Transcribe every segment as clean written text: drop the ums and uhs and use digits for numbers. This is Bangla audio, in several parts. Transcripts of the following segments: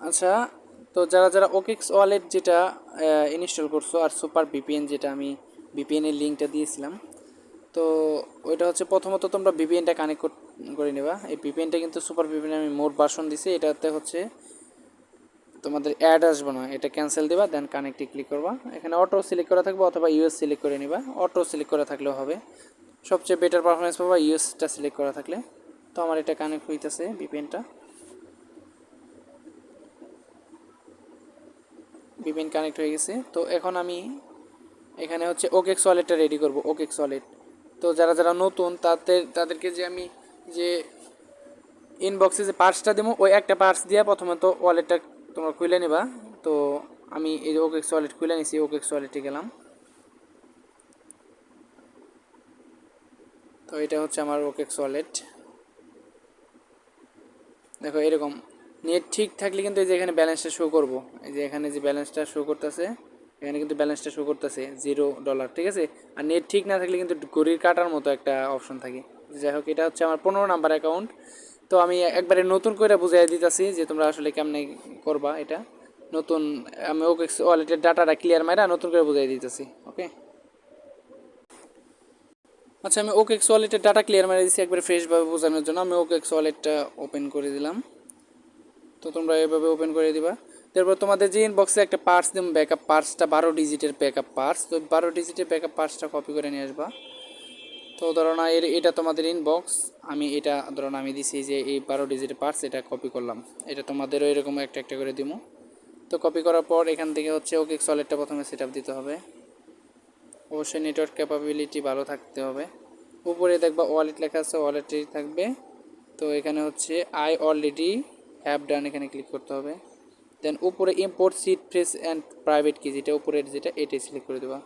আচ্ছা, তো যারা যারা ওকেক্স ওয়ালেট যেটা ইনস্টল করছো আর সুপার ভিপিএন যেটা আমি ভিপিএনের লিঙ্কটা দিয়েছিলাম, তো ওইটা হচ্ছে প্রথমত তোমরা ভিপিএনটা কানেক্ট করে নেবা। এই ভিপিএনটা কিন্তু সুপার ভিপিএন আমি মোড ভার্সন দিছি, এটাতে হচ্ছে তোমাদের অ্যাড আসবে না, এটা ক্যান্সেল দিবা, দেন কানেক্টে ক্লিক করবা। এখানে অটো সিলেক্ট করা থাকবে অথবা ইউএস সিলেক্ট করে নিবা, অটো সিলেক্ট করা থাকলেও হবে, সবচেয়ে বেটার পারফরমেন্স পাবা ইউএসটা সিলেক্ট করা থাকলে। তো আমার এটা কানেক্ট হইতেছে ভিপিএনটা, ভিপিএন কানেক্ট হয়ে গেছে। তো এখন আমি এখানে হচ্ছে ওকেক্স ওয়ালেটটা রেডি করব, ওকেক্স ওয়ালেট। তো যারা যারা নতুন তাদেরকে যে আমি যে ইনবক্সে যে পার্সটা দেবো, ওই একটা পার্স দিয়ে প্রথমত ওয়ালেটটা তোমরা খুলে নেবা। তো আমি এই যে ওকেক্স ওয়ালেট খুলে নিছি, ওকেক্স ওয়ালেটে গেলাম। তো এটা হচ্ছে আমার ওকেক্স ওয়ালেট। দেখো এরকম নেট ঠিক থাকলে কিন্তু এই যে এখানে ব্যালেন্সটা শো করবো, এই যে এখানে যে ব্যালেন্সটা শো করতেছে, এখানে কিন্তু ব্যালেন্সটা শো করতেছে $0, ঠিক আছে। আর নেট ঠিক না থাকলে কিন্তু ঘড়ির কাটার মতো একটা অপশন থাকে। যাই হোক, এটা হচ্ছে আমার 15 নাম্বার অ্যাকাউন্ট। তো আমি একবারে নতুন করে বুঝাই দিতেছি যে তোমরা আসলে কেমনে করবা এটা। নতুন আমি ওকেক্স ওয়ালেটের ডাটাটা ক্লিয়ার মাইরা নতুন করে বুঝাই দিতেছি, ওকে। আচ্ছা, আমি ওকেক্স ওয়ালেটের ডাটা ক্লিয়ার মারা দিচ্ছি একবারে ফ্রেশভাবে বোঝানোর জন্য। আমি ওকেক্স ওয়ালেটটা ওপেন করে দিলাম। তো তোমরা এভাবে ওপেন করে দিবা। তারপর তোমাদের যে ইনবক্সে একটা পার্স দেবো, ব্যাকআপ পার্সটা 12 ডিজিটের ব্যাকআপ পার্স, তো 12 ডিজিটের ব্যাকআপ পার্সটা কপি করে নিয়ে আসবা। তো ধরো না এটা তোমাদের ইনবক্স, আমি এটা ধরো না আমি দিছি যে এই 12 ডিজিটের পার্স, এটা কপি করলাম। এটা তোমাদেরও এরকম একটা একটা করে দিব। তো কপি করার পর এখান থেকে হচ্ছে ওকে সলিডটা প্রথমে সেট আপ দিতে হবে। অবশ্যই নেটওয়ার্ক ক্যাপাবিলিটি ভালো থাকতে হবে। উপরে দেখবা ওয়ালেট লেখা আছে, ওয়ালেটেই থাকবে। তো এখানে হচ্ছে আই অলরেডি হ্যাভ ডান, এখানে ক্লিক করতে হবে। দেন উপরে import sheet fresh and private কি, যেটা উপরের যেটা, এটাই সিলেক্ট করে দেবা।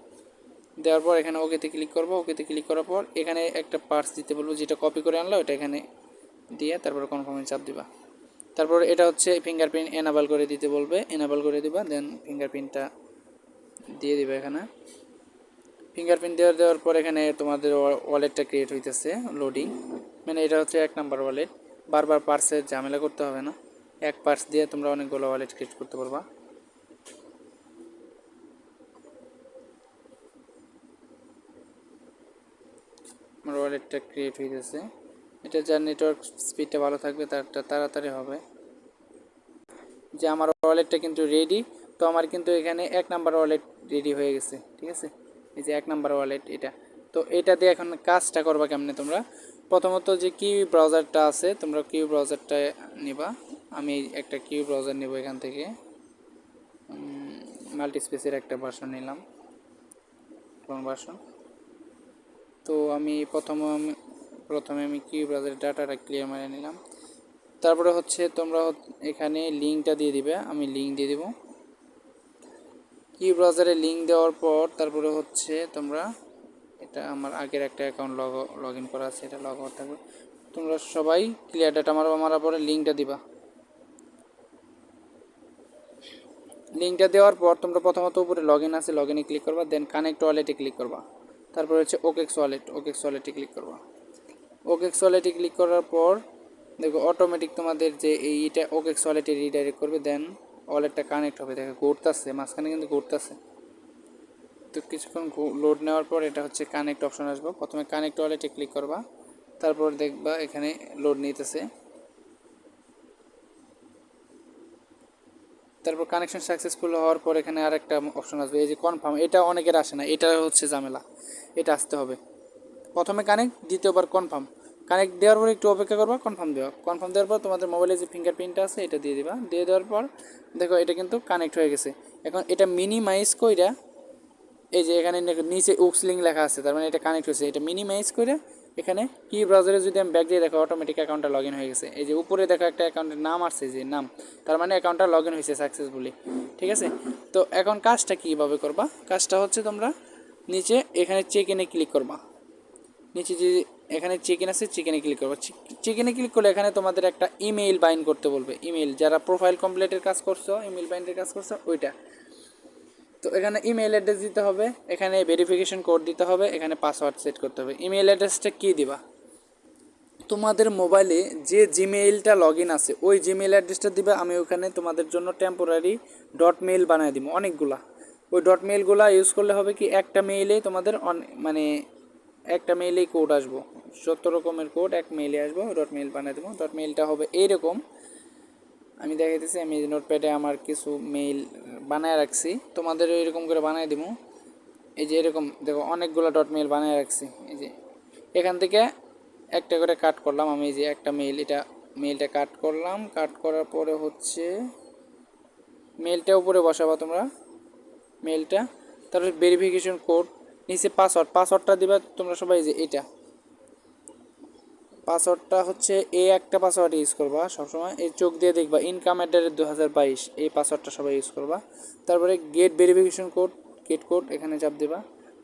দেওয়ার পর এখানে ওকেতে ক্লিক করবো। ওকেতে ক্লিক করার পর এখানে একটা পার্স দিতে বলবো, যেটা কপি করে আনলো ওটা এখানে দিয়ে তারপরে কনফার্মে চাপ দিবা। তারপর এটা হচ্ছে ফিঙ্গারপ্রিন্ট এনাবল করে দিতে বলবে, এনাবল করে দিবা। দেন ফিঙ্গারপ্রিন্টটা দিয়ে দিবা এখানে। ফিঙ্গারপ্রিন্ট দেওয়ার পর এখানে তোমাদের ওয়ালেটটা ক্রিয়েট হইতেছে, লোডিং। মানে এটা হচ্ছে 1 নাম্বার ওয়ালেট, বারবার পার্সের ঝামেলা করতে হবে না, এক পার্স দিয়ে তোমরা অনেকগুলো ওয়ালেট ক্রিয়েট করতে পারবা। আমার ওয়ালেটটা ক্রিয়েট হইতেছে। এটা যার নেটওয়ার্ক স্পিডটা ভালো থাকবে তারটা তাড়াতাড়ি হবে। যে আমার ওয়ালেটটা কিন্তু রেডি। তো আমার কিন্তু এখানে 1 নাম্বার ওয়ালেট রেডি হয়ে গেছে, ঠিক আছে। এই যে 1 নাম্বার ওয়ালেট এটা। তো এটা দিয়ে এখন কাজটা করবা কেমনে তোমরা। প্রথমত যে কিউ ব্রাউজারটা আছে, তোমরা কিউ ব্রাউজারটা নিবা। আমি একটা কিউ ব্রাউজার নেব এখান থেকে, মাল্টিস্পেসের একটা ভার্সন নিলাম, ক্লোন ভার্সন। তো আমি প্রথমে আমি কিউ ব্রাউজারের ডাটাটা ক্লিয়ার মেরে নিলাম। তারপরে হচ্ছে তোমরা এখানে লিঙ্কটা দিয়ে দিবে, আমি লিঙ্ক দিয়ে দেবো। কি ব্রাউজারে লিঙ্ক দেওয়ার পর তারপরে হচ্ছে তোমরা, এটা আমার আগের একটা অ্যাকাউন্ট লগ ইন করা আছে, এটা লগ আউট থাকবে। তোমরা সবাই ক্লিয়ার ডাটা মারার পরে লিঙ্কটা দিবা। লিঙ্কটা দেওয়ার পর তোমরা প্রথমত উপরে লগ ইন আছে, লগ ইনে ক্লিক করবা। দেন কানেক্ট ওয়ালেটে ক্লিক করবা। তারপরে হচ্ছে ওকেক্স ওয়ালেট, ওকেক্স ওয়ালেটে ক্লিক করবা। ওকেক্স ওয়ালেটে ক্লিক করার পর দেখো অটোমেটিক তোমাদের যে এইটা ওকেক্স ওয়ালেটে রিডাইরেক্ট করবে। দেন ওয়ালেটটা কানেক্ট হবে, দেখো ঘুরতেছে মাঝখানে কিন্তু ঘুরতেছে। তো কিছুক্ষণ লোড নেওয়ার পর এটা হচ্ছে কানেক্ট অপশন আসবে, প্রথমে কানেক্ট ওয়ালেটে ক্লিক করবা। তারপর দেখবা এখানে লোড নিতেছে। তারপর কানেকশন সাকসেসফুল হওয়ার পর এখানে আরেকটা অপশন আসবে, এই যে কনফার্ম। এটা অনেকের আসে না, এটা হচ্ছে ঝামেলা, এটা আসতে হবে। প্রথমে কানেক্ট, দ্বিতীয়বার কনফার্ম। কানেক্ট দেওয়ার পর একটু অপেক্ষা করবা, কনফার্ম দেওয়া। কনফার্ম দেওয়ার পর তোমাদের মোবাইলে যে ফিঙ্গারপ্রিন্টটা আছে এটা দিয়ে দিবা। দিয়ে দেওয়ার পর দেখো এটা কিন্তু কানেক্ট হয়ে গেছে। এখন এটা মিনিমাইজ কইরা, এই যে এখানে নিচে উক্সলিং লেখা আছে, তার মানে এটা কানেক্ট হয়েছে। এটা মিনিমাইজ করে এখানে কি ব্রাউজারে যদি আমি ব্যাক দিয়ে দেখো, অটোমেটিক অ্যাকাউন্টটা লগ ইন হয়ে গেছে। এই যে উপরে দেখো একটা অ্যাকাউন্টের নাম আসছে, যে নাম, তার মানে অ্যাকাউন্টটা লগ ইন হয়েছে সাকসেসফুলি, ঠিক আছে। তো এখন কাজটা কীভাবে করবা, কাজটা হচ্ছে তোমরা নিচে এখানে চেক ইনে ক্লিক করবা। নিচে যে এখানে চেক ইন আছে, চেক ইনে ক্লিক করবা। চেক ইনে ক্লিক করলে এখানে তোমাদের একটা ইমেইল বাইন্ড করতে বলবে, ইমেইল যারা প্রোফাইল কমপ্লিটের কাজ করছো, ইমেইল বাইন্ডের কাজ করছো ওইটা। তো এখানে ইমেল অ্যাড্রেস দিতে হবে, এখানে ভেরিফিকেশন কোড দিতে হবে, এখানে পাসওয়ার্ড সেট করতে হবে। ইমেল অ্যাড্রেসটা কী দিবা, তোমাদের মোবাইলে যে জিমেইলটা লগ ইন আছে ওই জিমেইল অ্যাড্রেসটা দিবে, আমি ওখানে তোমাদের জন্য টেম্পোরারি ডট মেইল বানিয়ে দিব অনেকগুলা। ওই ডট মেইলগুলা ইউজ করলে হবে কি একটা মেইলেই তোমাদের মানে একটা মেইলেই কোড আসবো, 70 রকমের কোড এক মেইলে আসবো, ডট মেইল বানিয়ে দেবো। ডট মেইলটা হবে এইরকম, আমি দেখাইতেছি, আমি নোটপ্যাডে আমার কিছু মেইল বানায় রাখছি, তোমাদের এরকম করে বানিয়ে দিব। এই যে এরকম দেখো অনেকগুলো ডট মেইল বানিয়ে রাখছি, এই যে এখান থেকে একটা করে কাট করলাম আমি, এই যে একটা মেইল, এটা মেইলটা কাট করলাম, কাট করার পরে হচ্ছে মেইলটা উপরে বসাবা তোমরা মেইলটা, তারপর ভেরিফিকেশন কোড, নিচে পাসওয়ার্ডটা দিবা তোমরা সবাই, যে এটা পাসওয়ার্ডটা হচ্ছে এই একটা পাসওয়ার্ড ইউজ করবা সবসময়, এই চোখ দিয়ে দেখবা ইনকাম অ্যাডারের 2022, এই পাসওয়ার্ডটা সবাই ইউজ করবা। তারপরে gate verification code, gate code এখানে চাপ দিবা,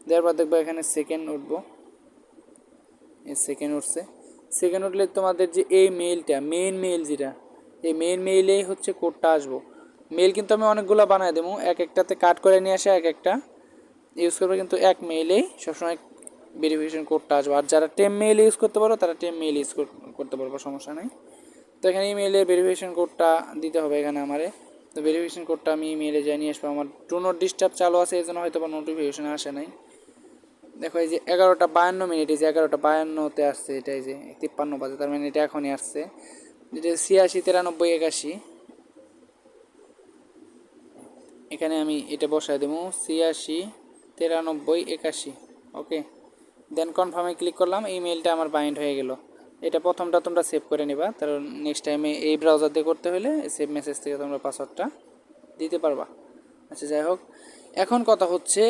দেওয়ার পর দেখবা এখানে সেকেন্ড উঠবো, এই সেকেন্ড উঠছে। সেকেন্ড উঠলে তোমাদের যে এই মেইলটা মেইন মেইল যেটা, এই মেইন মেইলেই হচ্ছে কোডটা আসবো। মেইল কিন্তু আমি অনেকগুলো বানায় দেবো, এক একটাতে কাট করে নিয়ে আসে এক একটা ইউজ করবে, কিন্তু এক মেইলেই সবসময় ভেরিফিকেশন কোডটা আসবে। আর যারা টেম মেইল ইউজ করতে পারো তারা টেম মেইল ইউজ করতে পারবো, সমস্যা নেই। তো এখানে ইমেইলে ভেরিফিকেশন কোডটা দিতে হবে এখানে আমারে, তো ভেরিফিকেশন কোডটা আমি ইমেইলে যাই নিয়ে আসবো। আমার ডু নট ডিস্টার্ব চালু আছে এই জন্য হয়তো বা নোটিফিকেশন আসে নাই। দেখো এই যে 11টা 52 এই যে 11টা 52-তে আসছে, এটা এই যে 53 বাজে, তার মানে এটা এখনই আসছে। যেটা 86 93 81, এখানে আমি এটা বসায় দেবো 86 93 81, ওকে। দেন কনফার্মে ক্লিক করলাম, ইমেলটা আমার বাইন্ড হয়ে গেল। এটা প্রথমটা তোমরা সেভ করে নিবা, কারণ নেক্সট টাইমে এই ব্রাউজার দিয়ে করতে হলে সেভ মেসেজ থেকে তোমরা পাসওয়ার্ডটা দিতে পারবা। আচ্ছা যাই হোক, এখন কথা হচ্ছে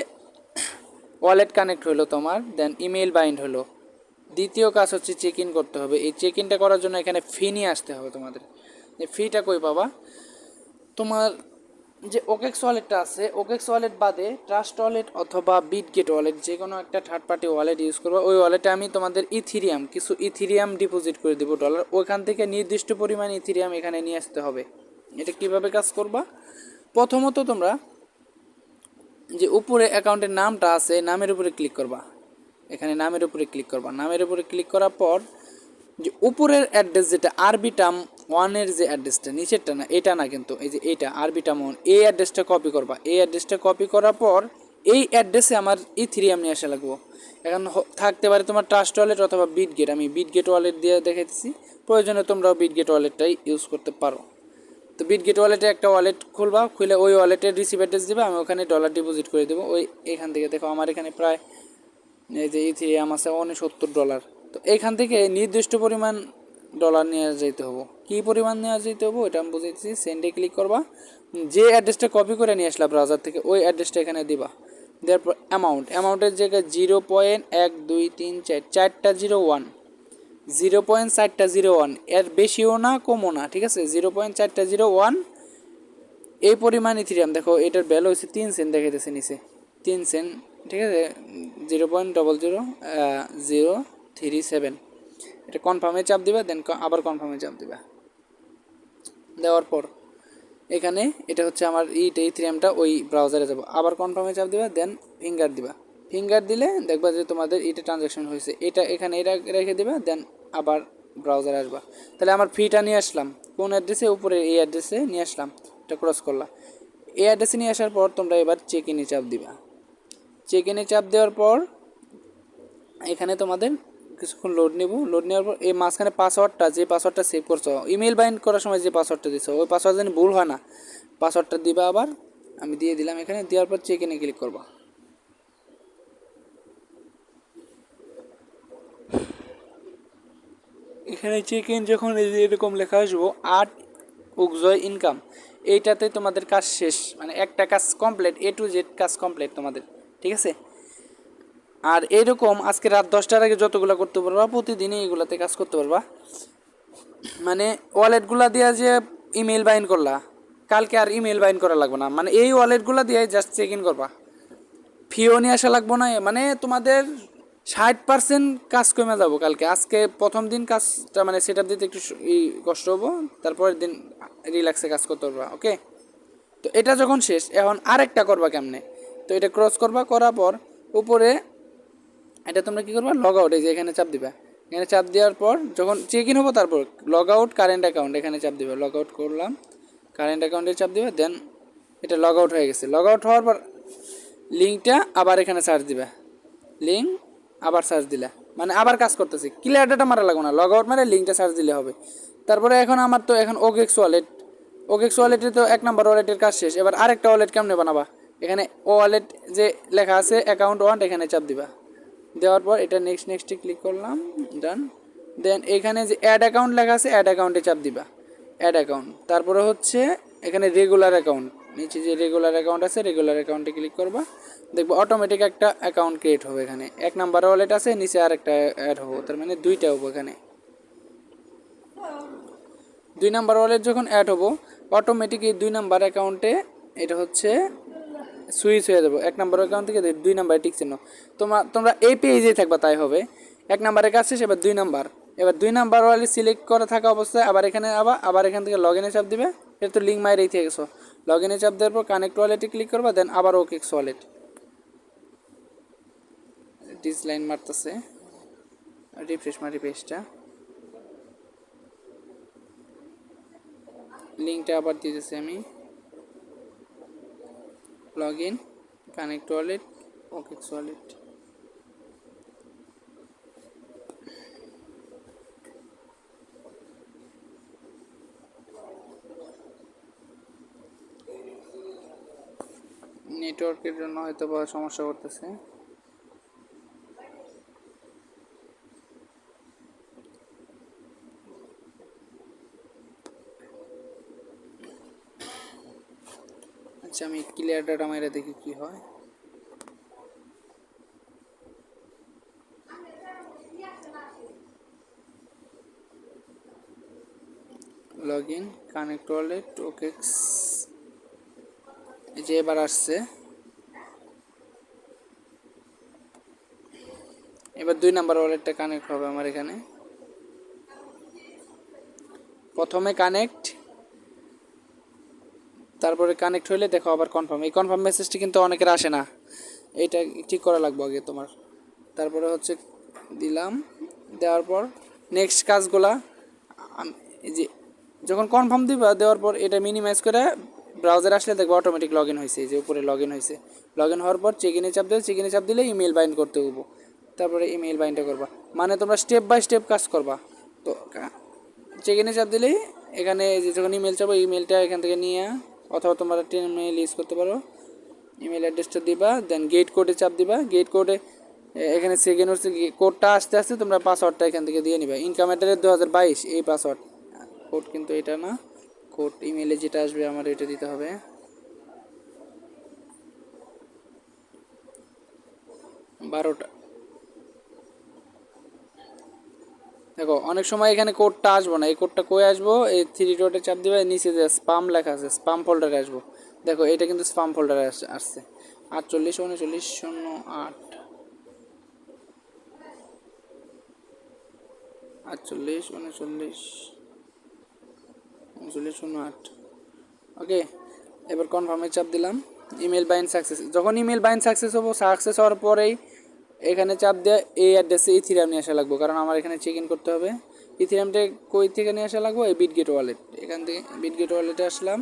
ওয়ালেট কানেক্ট হলো তোমার, দেন ইমেল বাইন্ড হলো। দ্বিতীয় কাজ হচ্ছে চেক ইন করতে হবে। এই চেক ইনটা করার জন্য এখানে ফি নিয়ে আসতে হবে তোমাদের। এই ফিটা কই পাবা, তোমার যে ওকেক্স ওয়ালেটটা আছে, ওকেক্স ওয়ালেট বাদে ট্রাস্ট ওয়ালেট অথবা বিটগেট ওয়ালেট, যে কোনো একটা থার্ড পার্টি ওয়ালেট ইউজ করবো। ওই ওয়ালেটে আমি তোমাদের কিছু ইথিরিয়াম ডিপোজিট করে দেবো ডলার, ওইখান থেকে নির্দিষ্ট পরিমাণ ইথিরিয়াম এখানে নিয়ে আসতে হবে। এটা কিভাবে কাজ করবা, প্রথমত তোমরা যে উপরে অ্যাকাউন্টের নামটা আছে নামের উপরে ক্লিক করবা, এখানে নামের উপরে ক্লিক করবা, নামের উপরে ক্লিক করার পর যে উপরের অ্যাড্রেস যেটা আরবিটাম ওয়ানের যে অ্যাড্রেসটা, নিচেরটা না, এটা না কিন্তু, এই যে এইটা আরবিটাম ওয়ান, এই অ্যাড্রেসটা কপি করবা। এই অ্যাড্রেসটা কপি করার পর এই অ্যাড্রেসে আমার ইথিরিয়াম নিয়ে আসা লাগবো। এখন থাকতে পারে তোমার ট্রাস্ট ওয়ালেট অথবা বিটগেট, আমি বিটগেট ওয়ালেট দিয়ে দেখাইতেছি, প্রয়োজনে তোমরাও বিটগেট ওয়ালেটটাই ইউজ করতে পারো। তো বিটগেট ওয়ালেটে একটা ওয়ালেট খুলবা, খুলে ওই ওয়ালেটের রিসিভ অ্যাড্রেস দেবে, আমি ওখানে ডলার ডিপোজিট করে দেবো। ওই এখান থেকে দেখো আমার এখানে প্রায় এই যে ইথিরিয়াম আছে $70। তো এখান থেকে নির্দিষ্ট পরিমাণ ডলার নিয়ে যেতে হবে। কী পরিমাণ নিয়ে যেতে হবে ওইটা আমি বুঝেছি। সেন্ডে ক্লিক করবা, যে অ্যাড্রেসটা কপি করে নিয়ে আসলা ব্রাউজার থেকে ওই অ্যাড্রেসটা এখানে দিবা। দেওয়ার পর অ্যামাউন্টের জায়গায় 0.1234 চারটা 01, 0.401, এর বেশিও না কমও না, ঠিক আছে, 0.401 এই পরিমাণ ইথিরিয়াম। দেখো এটার ভ্যালু হচ্ছে 3 সেন্ট দেখাইতেছে নিচে, 3 সেন্ট, ঠিক আছে, 0.00037। এটা কনফার্মে চাপ দিবা, দেন আবার কনফার্মে চাপ দিবা। দেওয়ার পর এখানে এটা হচ্ছে আমার ইথিরিয়ামটা ওই ব্রাউজারে যাব, আবার কনফার্মে চাপ দিবা, দেন ফিঙ্গার দিবা। ফিঙ্গার দিলে দেখবা যে তোমাদের এটা ট্রানজ্যাকশন হয়েছে, এটা এখানে এটা রেখে দিবা, দেন আবার ব্রাউজারে আসবা। তাহলে আমার ফিটা নিয়ে আসলাম কোন অ্যাড্রেসে, উপরে এই অ্যাড্রেসে নিয়ে আসলাম, এটা ক্রস করলাম। এই অ্যাড্রেসে নিয়ে আসার পর তোমরা এবার চেক ইনে চাপ দিবা। চেক ইনে চাপ দেওয়ার পর এখানে তোমাদের কিছুক্ষণ লোড নেওয়ার পর এই মাঝখানে পাসওয়ার্ডটা, যে পাসওয়ার্ডটা সেভ করছো ইমেল বাইন্ড করার সময়, যে পাসওয়ার্ডটা দিছো ওই পাসওয়ার্ড যেন ভুল হয় না, পাসওয়ার্ডটা দিবা। আবার আমি দিয়ে দিলাম এখানে, দেওয়ার পর চেক ইনে ক্লিক করবা। এখানে চেক ইন যখন এরকম লেখা আসবো 8 উকজয় ইনকাম, এইটাতে তোমাদের কাজ শেষ, মানে একটা কাজ কমপ্লিট, A to Z কাজ কমপ্লিট তোমাদের, ঠিক আছে। আর এরকম আজকে রাত 10টার আগে যতগুলো করতে পারবা প্রতিদিনই এইগুলাতে কাজ করতে পারবা। মানে ওয়ালেটগুলা দিয়া যে ইমেল বাইন্ড করলা, কালকে আর ইমেল বাইন্ড করা লাগবে না, মানে এই ওয়ালেটগুলা দিয়ে জাস্ট চেক ইন করবা, ফিও নিয়ে আসা লাগবো না। মানে তোমাদের 60% কাজ কমে যাবো কালকে। আজকে প্রথম দিন কাজটা মানে সেট আপ দিতে একটু কষ্ট হবো, তারপরের দিন রিল্যাক্সে কাজ করতে পারবা, ওকে। তো এটা যখন শেষ, এখন আরেকটা করবা কেমনে, তো এটা ক্রস করবা, করার পর উপরে এটা তোমরা কী করবা, লগ আউট, এই যে এখানে চাপ দিবা, এখানে চাপ দেওয়ার পর যখন চেক ইন হবো তারপর লগ আউট কারেন্ট অ্যাকাউন্ট এখানে চাপ দিবে, লগ আউট করলাম, কারেন্ট অ্যাকাউন্টে চাপ দিবে, দেন এটা লগ আউট হয়ে গেছে। লগ আউট হওয়ার পর লিঙ্কটা আবার এখানে সার্চ দিবে, লিঙ্ক আবার সার্চ দিলা মানে আবার কাজ করতেছে, ক্লিয়ার ডাটা মারা লাগবে না, লগ আউট মানে লিঙ্কটা সার্চ দিলে হবে। তারপরে এখন আমার তো এখন ওকেক্স ওয়ালেট, ওকেক্স ওয়ালেটে তো 1 নাম্বার ওয়ালেটের কাজ শেষ। এবার আরেকটা ওয়ালেট কেমনে বানাবা, এখানে ওয়ালেট যে লেখা আছে অ্যাকাউন্ট ওয়ান এখানে চাপ দিবা, দেওয়ার পর এটা নেক্সট নেক্সটে ক্লিক করলাম, ডান। দেন এখানে যে অ্যাড অ্যাকাউন্ট লেখা আছে অ্যাড অ্যাকাউন্টে চাপ দিবা, অ্যাড অ্যাকাউন্ট। তারপরে হচ্ছে এখানে রেগুলার অ্যাকাউন্ট, নিচে যে রেগুলার অ্যাকাউন্ট আছে রেগুলার অ্যাকাউন্টে ক্লিক করবা, দেখবো অটোমেটিক একটা অ্যাকাউন্ট ক্রিয়েট হবে। এখানে 1 নাম্বার ওয়ালেট আছে, নিচে আর একটা অ্যাড হবো, তার মানে 2টা হবো। এখানে 2 নাম্বার ওয়ালেট যখন অ্যাড হবো অটোমেটিক এই 2 নাম্বার অ্যাকাউন্টে এটা হচ্ছে সুইচ হয়ে যাবো 1 নাম্বার অ্যাকাউন্ট থেকে 2 নাম্বারে টিক চিহ্ন। তোমরা এই পেজেই থাকবা তাই হবে। 1 নাম্বারের কাজ শেষ, এবার 2 নাম্বার, এবার 2 নাম্বার ওয়ালেট সিলেক্ট করা থাকা অবস্থায় আবার এখানে আবার এখান থেকে লগ ইনে চাপ দিবে, এটা তো লিঙ্ক মাইরেই থেকে গেছো, লগ ইনে চাপ দেওয়ার পর কানেক্ট ওয়ালেটে ক্লিক করবা, দেন আবার ওকেক্স ওয়ালেট। ডিসলাইন মারতেছে, রিফ্রেশ মারি পেজটা, লিঙ্কটা আবার দিতেছি আমি, log in connect wallet OKX wallet. নেটওয়ার্কের জন্য হয়তো বা সমস্যা করতেছে। আচ্ছা আমি ক্লিয়ার ডাটা মাইরা দেখি কি হয়। Log in connect wallet OKX, এই যে এবার আসছে। এবার 2 নাম্বার ওয়ালেটটা কানেক্ট হবে আমার এখানে, প্রথমে কানেক্ট, তারপরে কানেক্ট হইলে দেখো আবার কনফার্ম। এই কনফার্ম মেসেজটি কিন্তু অনেকের আসে না, এইটা ঠিক করা লাগবে আগে তোমার। তারপরে হচ্ছে দিলাম, দেওয়ার পর নেক্সট কাজগুলা এই যে যখন কনফার্ম দিবা দেওয়ার পর এটা মিনিমাইজ করে ব্রাউজার আসলে দেখবো অটোমেটিক লগ ইন হয়েছে, যে উপরে লগ ইন হয়েছে। লগ ইন হওয়ার পর চেক ইনে চাপ দেবে, চেক ইনে চাপ দিলে ইমেল বাইন্ড করতে হবো, তারপরে ইমেল বাইন্ডটা করবা, মানে তোমরা স্টেপ বাই স্টেপ কাজ করবা। তো চেক ইনে চাপ দিলেই এখানে যে যখন ইমেল চাপো ইমেলটা এখান থেকে নিয়ে, অথবা তোমরা ইমেল ইউজ করতে পারো, ইমেল অ্যাড্রেসটা দিবা, দেন গেট কোডে চাপ দিবা। গেট কোডে এখানে সেকেন্ড হচ্ছে কোডটা আস্তে আস্তে তোমরা পাসওয়ার্ডটা এখান থেকে দিয়ে নিবা, ইনকাম অ্যাড্রেস 2022 এই পাসওয়ার্ড, কোড কিন্তু এটা না, কোড ইমেলে যেটা আসবে আমার এটা দিতে হবে। বারোটা দেখো অনেক সময় এখানে কোডটা আসবো না, এই কোডটা কই আসবো, এই 3 ডটে চাপ দিবা, নিচে যে স্পাম লেখা আছে স্পাম ফোল্ডারে আসবো। দেখো এটা কিন্তু স্পাম ফোল্ডারে আসছে 48 39 08 48 39 08। ওকে, এবার কনফার্মে চাপ দিলাম, ইমেল বাইন্ড সাকসেস। যখন ইমেল বাইন্ড সাকসেস হবো, সাকসেস হওয়ার পরেই এখানে চাপ দিয়ে এই অ্যাড্রেসে ইথিরিয়াম নিয়ে আসা লাগবে, কারণ আমার এখানে চেক ইন করতে হবে। ইথিরিয়ামটা কই থেকে নিয়ে আসা লাগবে, এই বিটগেট ওয়ালেট, এখান থেকে বিটগেট ওয়ালেটে আসলাম,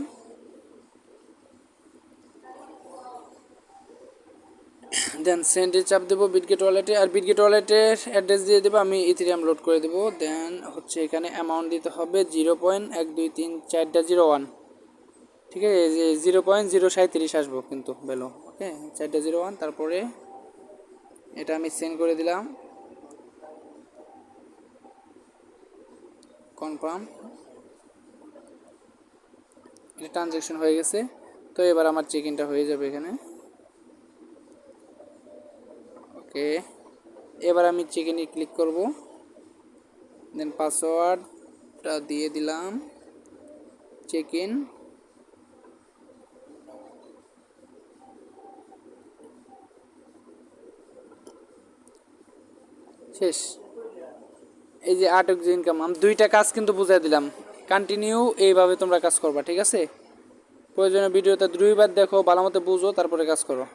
দেন সেন্ডে চাপ দেবো বিটগেট ওয়ালেটে, আর বিটগেট ওয়ালেটের অ্যাড্রেস দিয়ে দেবো, আমি ইথিরিয়াম লোড করে দেবো। দেন হচ্ছে এখানে অ্যামাউন্ট দিতে হবে 0.123401, ঠিক আছে, যে 0.037 আসবো কিন্তু ভ্যালু, ওকে 401। তারপরে এটা আমি সেন্ড করে দিলাম, কনফার্ম, এটা ট্রানজ্যাকশন হয়ে গেছে। তো এবার আমার চেক ইনটা হয়ে যাবে এখানে, ওকে। এবার আমি চেক ইনে ক্লিক করব, দেন পাসওয়ার্ডটা দিয়ে দিলাম, চেক ইন, শেষ। এই যে আটক যে ইনকাম, আমি 2টা কাজ কিন্তু বুঝাই দিলাম, কন্টিনিউ এইভাবে তোমরা কাজ করবা, ঠিক আছে। প্রয়োজনীয় ভিডিওতে 2বার দেখো, ভালো মতো বুঝো, তারপরে কাজ করো।